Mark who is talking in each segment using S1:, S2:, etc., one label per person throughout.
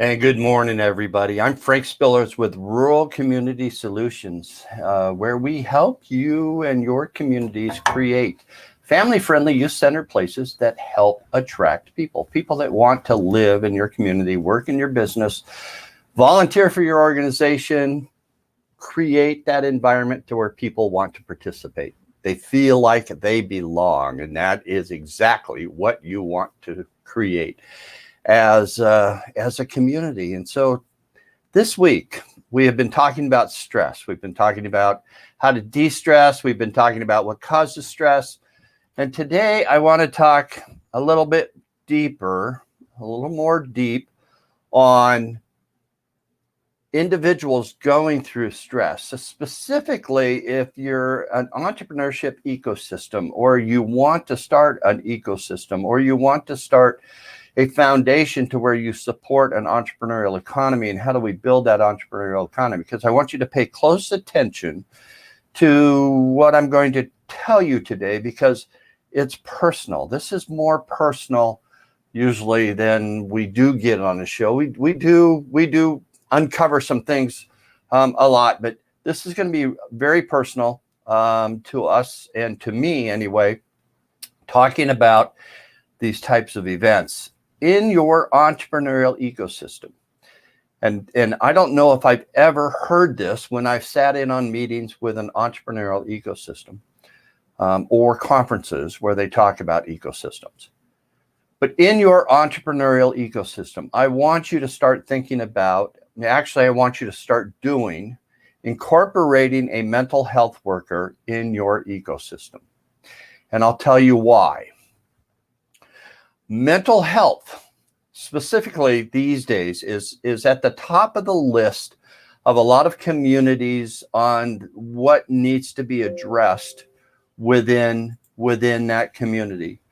S1: And good morning, everybody. I'm Frank Spillers with Rural Community Solutions, where we help you and your communities create family-friendly, youth-centered places that help attract people that want to live in your community, work in your business, volunteer for your organization, create that environment to where people want to participate. They feel like they belong, and that is exactly what you want to create as a community. And so this week we have been talking about stress. We've been talking about how to de-stress. We've been talking about what causes stress. And today I want to talk a little bit deeper, a little more deep on individuals going through stress. So specifically, if you're an entrepreneurship ecosystem, or you want to start an ecosystem, or you want to start a foundation to where you support an entrepreneurial economy, and how do we build that entrepreneurial economy? Because I want you to pay close attention to what I'm going to tell you today, because it's personal. This is more personal usually than we do get on the show. We do uncover some things a lot, but this is going to be very personal to us, and to me anyway, talking about these types of events in your entrepreneurial ecosystem. And I don't know if I've ever heard this when I've sat in on meetings with an entrepreneurial ecosystem or conferences where they talk about ecosystems. But in your entrepreneurial ecosystem, I want you to start thinking about, actually, I want you to start incorporating a mental health worker in your ecosystem. And I'll tell you why. Mental health, specifically these days, is at the top of the list of a lot of communities on what needs to be addressed within that community.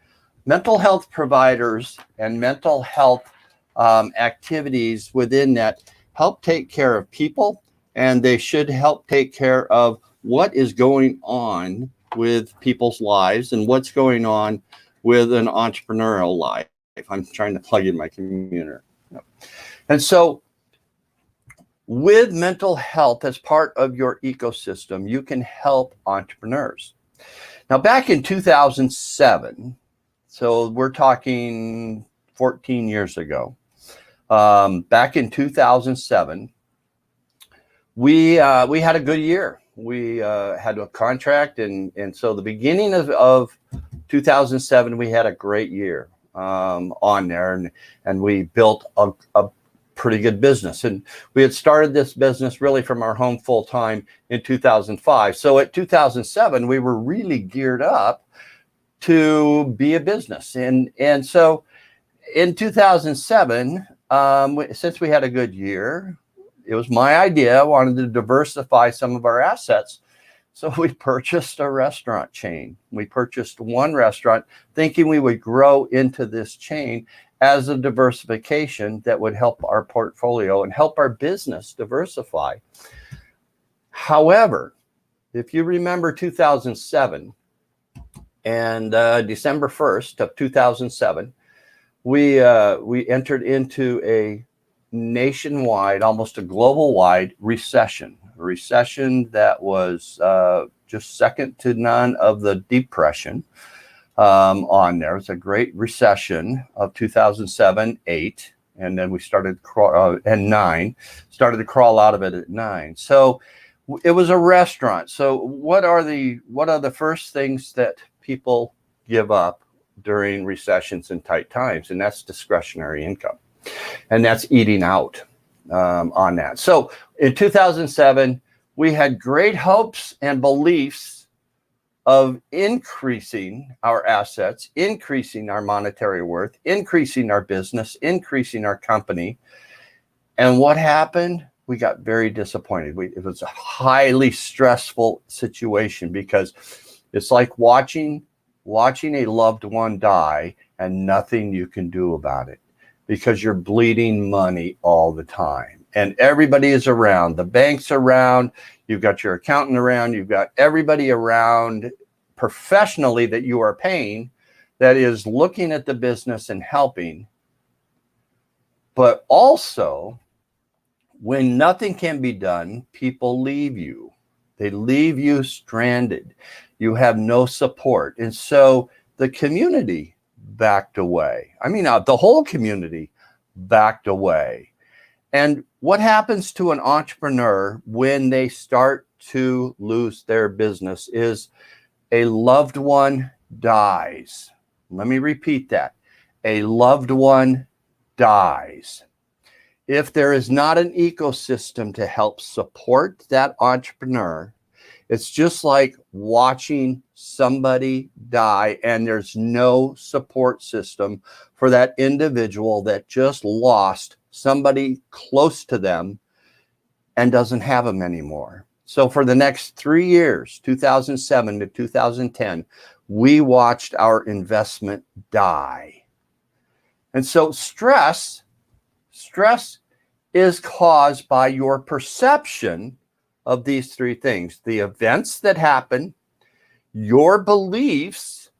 S1: Mental health providers and mental health activities within that help take care of people, and they should help take care of what is going on with people's lives and what's going on with an entrepreneurial life. I'm trying to plug in my computer. And so with mental health as part of your ecosystem, you can help entrepreneurs. Now, back in 2007, so we're talking 14 years ago, back in 2007, we had a good year. We had a contract, and so the beginning of 2007, we had a great year on there, and we built a pretty good business. And we had started this business really from our home full time in 2005. So at 2007, we were really geared up to be a business. And so in 2007, since we had a good year, it was my idea. I wanted to diversify some of our assets. So we purchased a restaurant chain. We purchased one restaurant thinking we would grow into this chain as a diversification that would help our portfolio and help our business diversify. However, if you remember 2007 and December 1st of 2007, we entered into a nationwide, almost a global-wide recession. A recession that was just second to none of the Depression on there. It was a great recession of 2007, 8, and then we started and 9, started to crawl out of it at 9. So it was a restaurant. So what are the first things that people give up during recessions and tight times? And that's discretionary income, and that's eating out on that. So in 2007, we had great hopes and beliefs of increasing our assets, increasing our monetary worth, increasing our business, increasing our company. And what happened? We got very disappointed. It was a highly stressful situation, because it's like watching a loved one die and nothing you can do about it, because you're bleeding money all the time. And everybody is around. The bank's around. You've got your accountant around. You've got everybody around professionally that you are paying, that is looking at the business and helping. But also, when nothing can be done, people leave you. They leave you stranded. You have no support. And so the community backed away. I mean, the whole community backed away. And what happens to an entrepreneur when they start to lose their business is a loved one dies. Let me repeat that. A loved one dies. If there is not an ecosystem to help support that entrepreneur, it's just like watching somebody die and there's no support system for that individual that just lost somebody close to them and doesn't have them anymore. So for the next 3 years, 2007 to 2010, we watched our investment die. And so stress is caused by your perception of these three things: the events that happen, your beliefs,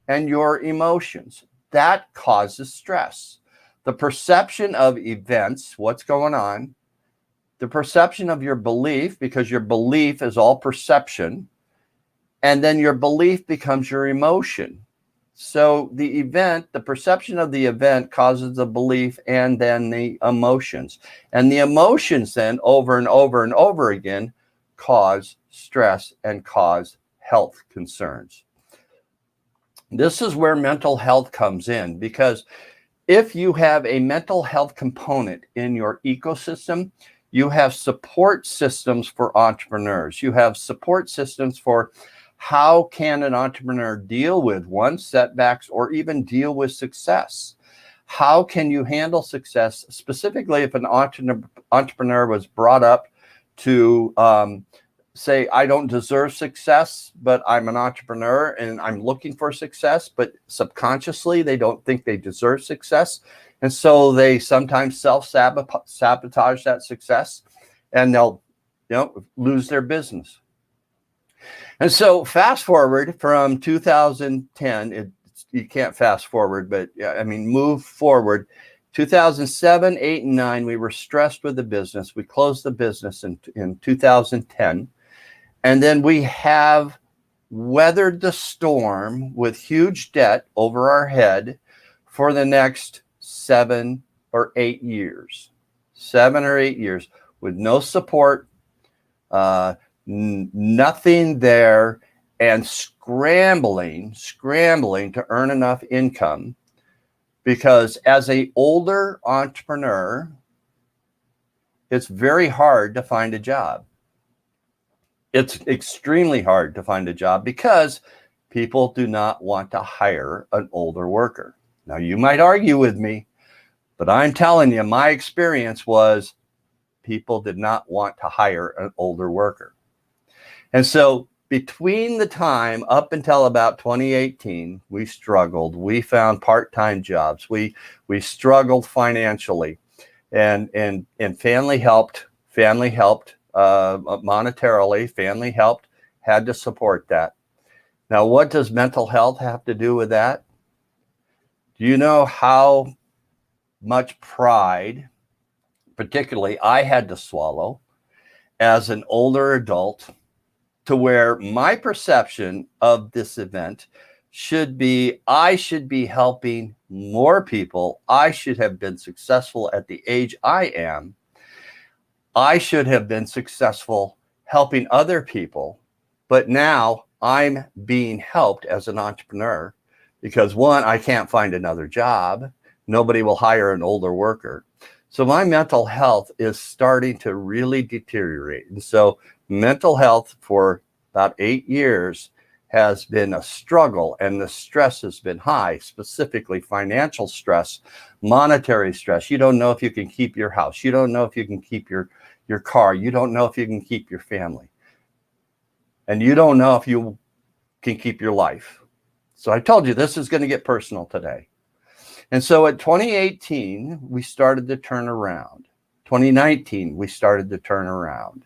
S1: and your emotions. That causes stress. The perception of events, what's going on, the perception of your belief, because your belief is all perception, and then your belief becomes your emotion. So the event, the perception of the event causes the belief and then the emotions. And the emotions then over and over and over again cause stress and cause health concerns. This is where mental health comes in, because if you have a mental health component in your ecosystem, you have support systems for entrepreneurs. You have support systems for how can an entrepreneur deal with setbacks or even deal with success? How can you handle success? Specifically, if an entrepreneur was brought up to say, I don't deserve success, but I'm an entrepreneur and I'm looking for success, but subconsciously they don't think they deserve success. And so they sometimes self-sabotage that success, and they'll lose their business. And so fast forward from 2010, you can't fast forward, but I mean, move forward. 2007, 8, and 9, we were stressed with the business. We closed the business in 2010. And then we have weathered the storm with huge debt over our head for the next 7 or 8 years. 7 or 8 years with no support, nothing there, and scrambling to earn enough income, because as an older entrepreneur, it's very hard to find a job. It's extremely hard to find a job because people do not want to hire an older worker. Now, you might argue with me, but I'm telling you, my experience was people did not want to hire an older worker. And so between the time up until about 2018, we struggled. We found part-time jobs. We struggled financially, and family helped. Family helped monetarily. Family helped. Had to support that. Now, what does mental health have to do with that? Do you know how much pride, particularly, I had to swallow as an older adult, to where my perception of this event should be, I should be helping more people. I should have been successful at the age I am. I should have been successful helping other people. But now I'm being helped as an entrepreneur because, one, I can't find another job. Nobody will hire an older worker. So my mental health is starting to really deteriorate. And so mental health for about 8 years has been a struggle, and the stress has been high, specifically financial stress, monetary stress. You don't know if you can keep your house. You don't know if you can keep your car. You don't know if you can keep your family. And you don't know if you can keep your life. So I told you this is going to get personal today. And so at 2018, we started to turn around. 2019, we started to turn around.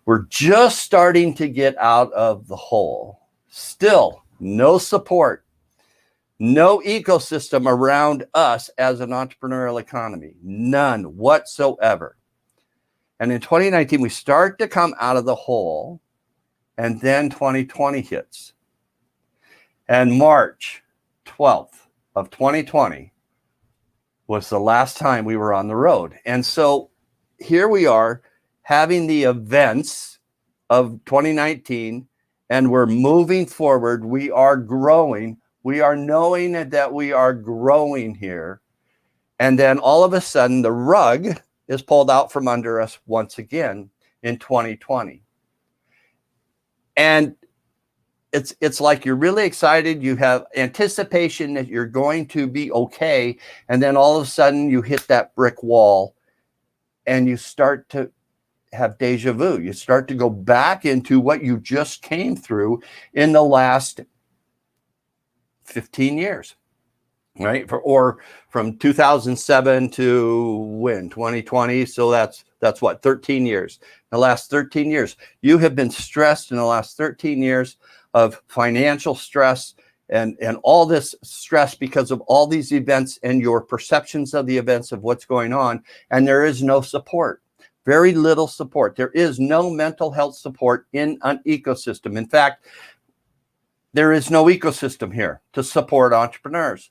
S1: We're just starting to get out of the hole. Still, no support. No ecosystem around us as an entrepreneurial economy, none whatsoever. And in 2019, we start to come out of the hole, and then 2020 hits. And March 12th of 2020 was the last time we were on the road. And so here we are having the events of 2019, and we're moving forward. We are growing. We are knowing that we are growing here. And then all of a sudden, the rug is pulled out from under us once again in 2020. And it's like you're really excited. You have anticipation that you're going to be okay. And then all of a sudden, you hit that brick wall and you start to have deja vu. You start to go back into what you just came through in the last 15 years, right? Or from 2007 to when? 2020. So that's what, 13 years. The last 13 years, you have been stressed in the last 13 years of financial stress and all this stress because of all these events and your perceptions of the events of what's going on. And there is no support. Very little support. There is no mental health support in an ecosystem. In fact, there is no ecosystem here to support entrepreneurs.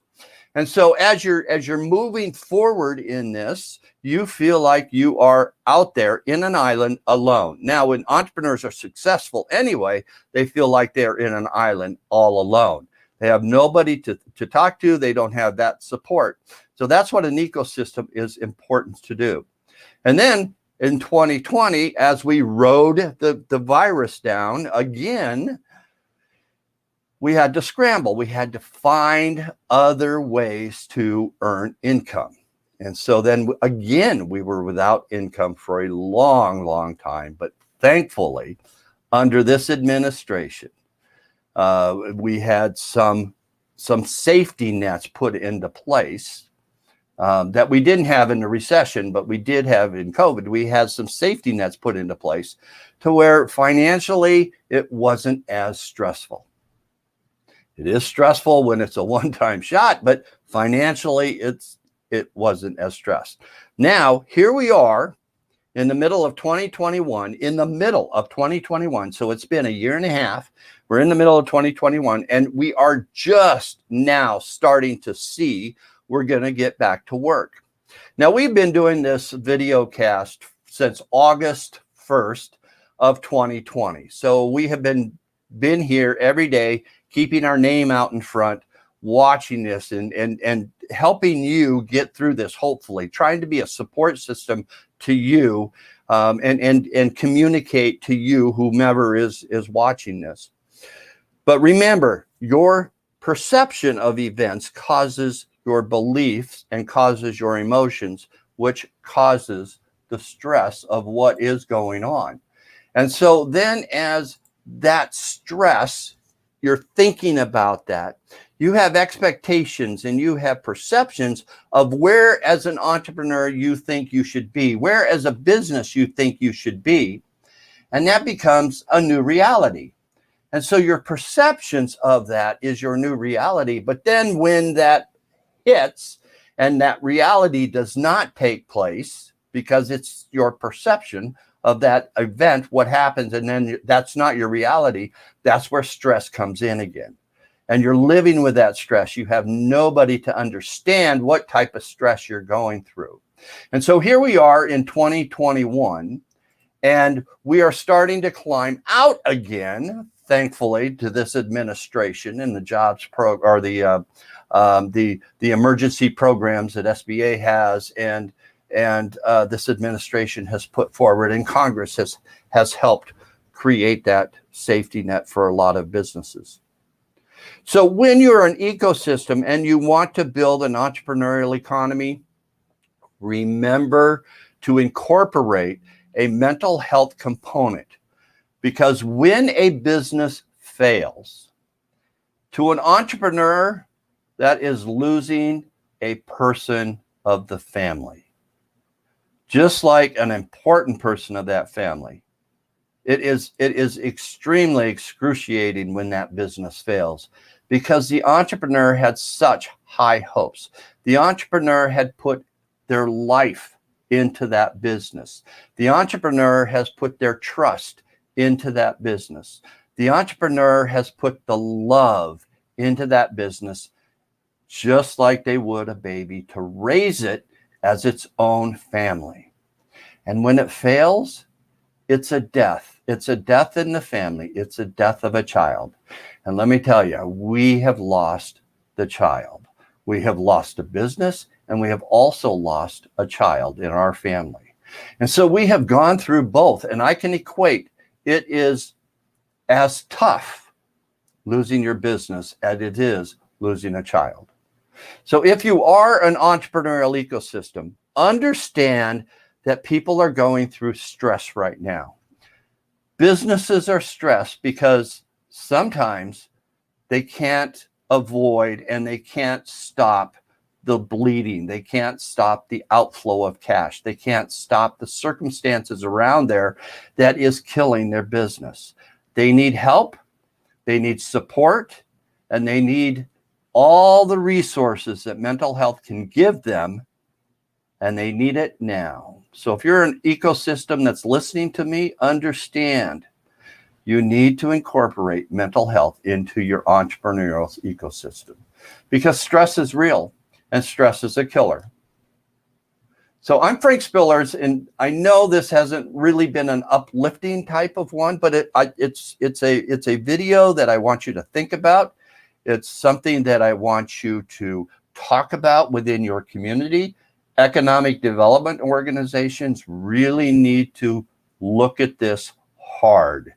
S1: And so as you're moving forward in this, you feel like you are out there in an island alone. Now, when entrepreneurs are successful anyway, they feel like they're in an island all alone. They have nobody to talk to. They don't have that support. So that's what an ecosystem is important to do. And then in 2020, as we rode the virus down again, we had to scramble. We had to find other ways to earn income. And so then again, we were without income for a long, long time. But thankfully, under this administration, we had some safety nets put into place that we didn't have in the recession, but we did have in COVID. We had some safety nets put into place to where financially it wasn't as stressful. It is stressful when it's a one-time shot, but financially it wasn't as stressed. Now, here we are in the middle of 2021, so it's been a year and a half. We're in the middle of 2021, and we are just now starting to see we're going to get back to work. Now, we've been doing this video cast since August 1st of 2020. So we have been here every day, keeping our name out in front, watching this and helping you get through this, hopefully, trying to be a support system to you and communicate to you, whomever is watching this. But remember, your perception of events causes your beliefs and causes your emotions, which causes the stress of what is going on. And so then as that stress, you're thinking about that, you have expectations and you have perceptions of where as an entrepreneur you think you should be, where as a business you think you should be, and that becomes a new reality. And so your perceptions of that is your new reality. But then when that hits and that reality does not take place because it's your perception of that event, what happens, and then that's not your reality, that's where stress comes in again. And you're living with that stress. You have nobody to understand what type of stress you're going through. And so here we are in 2021, and we are starting to climb out again, thankfully, to this administration and the jobs or the emergency programs that SBA has and this administration has put forward, and Congress has helped create that safety net for a lot of businesses. So when you're an ecosystem and you want to build an entrepreneurial economy, remember to incorporate a mental health component, because when a business fails, to an entrepreneur, that is losing a person of the family. Just like an important person of that family. It is extremely excruciating when that business fails. because the entrepreneur had such high hopes. The entrepreneur had put their life into that business. The entrepreneur has put their trust into that business. The entrepreneur has put the love into that business, just like they would a baby, to raise it as its own family. And when it fails, it's a death. It's a death in the family. It's a death of a child. And let me tell you, we have lost the child. We have lost a business, and we have also lost a child in our family. And so we have gone through both, and I can equate it is as tough losing your business as it is losing a child. So if you are an entrepreneurial ecosystem, understand that people are going through stress right now. Businesses are stressed because sometimes they can't avoid and they can't stop the bleeding. They can't stop the outflow of cash. They can't stop the circumstances around there that is killing their business. They need help, they need support, and they need all the resources that mental health can give them, and they need it now. So if you're an ecosystem that's listening to me, understand you need to incorporate mental health into your entrepreneurial ecosystem, because stress is real and stress is a killer. So I'm Frank Spillers, and I know this hasn't really been an uplifting type of one, but it's a video that I want you to think about. It's something that I want you to talk about within your community. Economic development organizations really need to look at this hard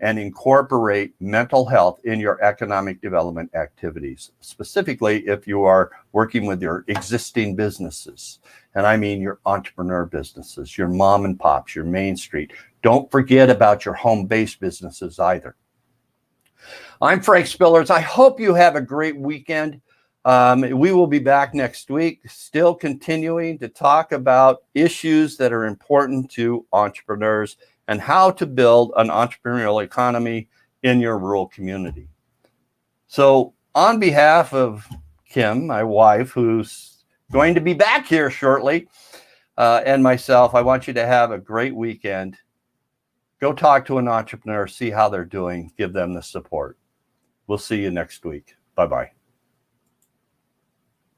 S1: and incorporate mental health in your economic development activities, specifically if you are working with your existing businesses. And I mean your entrepreneur businesses, your mom and pops, your Main Street. Don't forget about your home-based businesses either. I'm Frank Spillers. I hope you have a great weekend. We will be back next week, still continuing to talk about issues that are important to entrepreneurs and how to build an entrepreneurial economy in your rural community. So on behalf of Kim, my wife, who's going to be back here shortly, and myself, I want you to have a great weekend. Go talk to an entrepreneur, see how they're doing, give them the support. We'll see you next week. Bye-bye.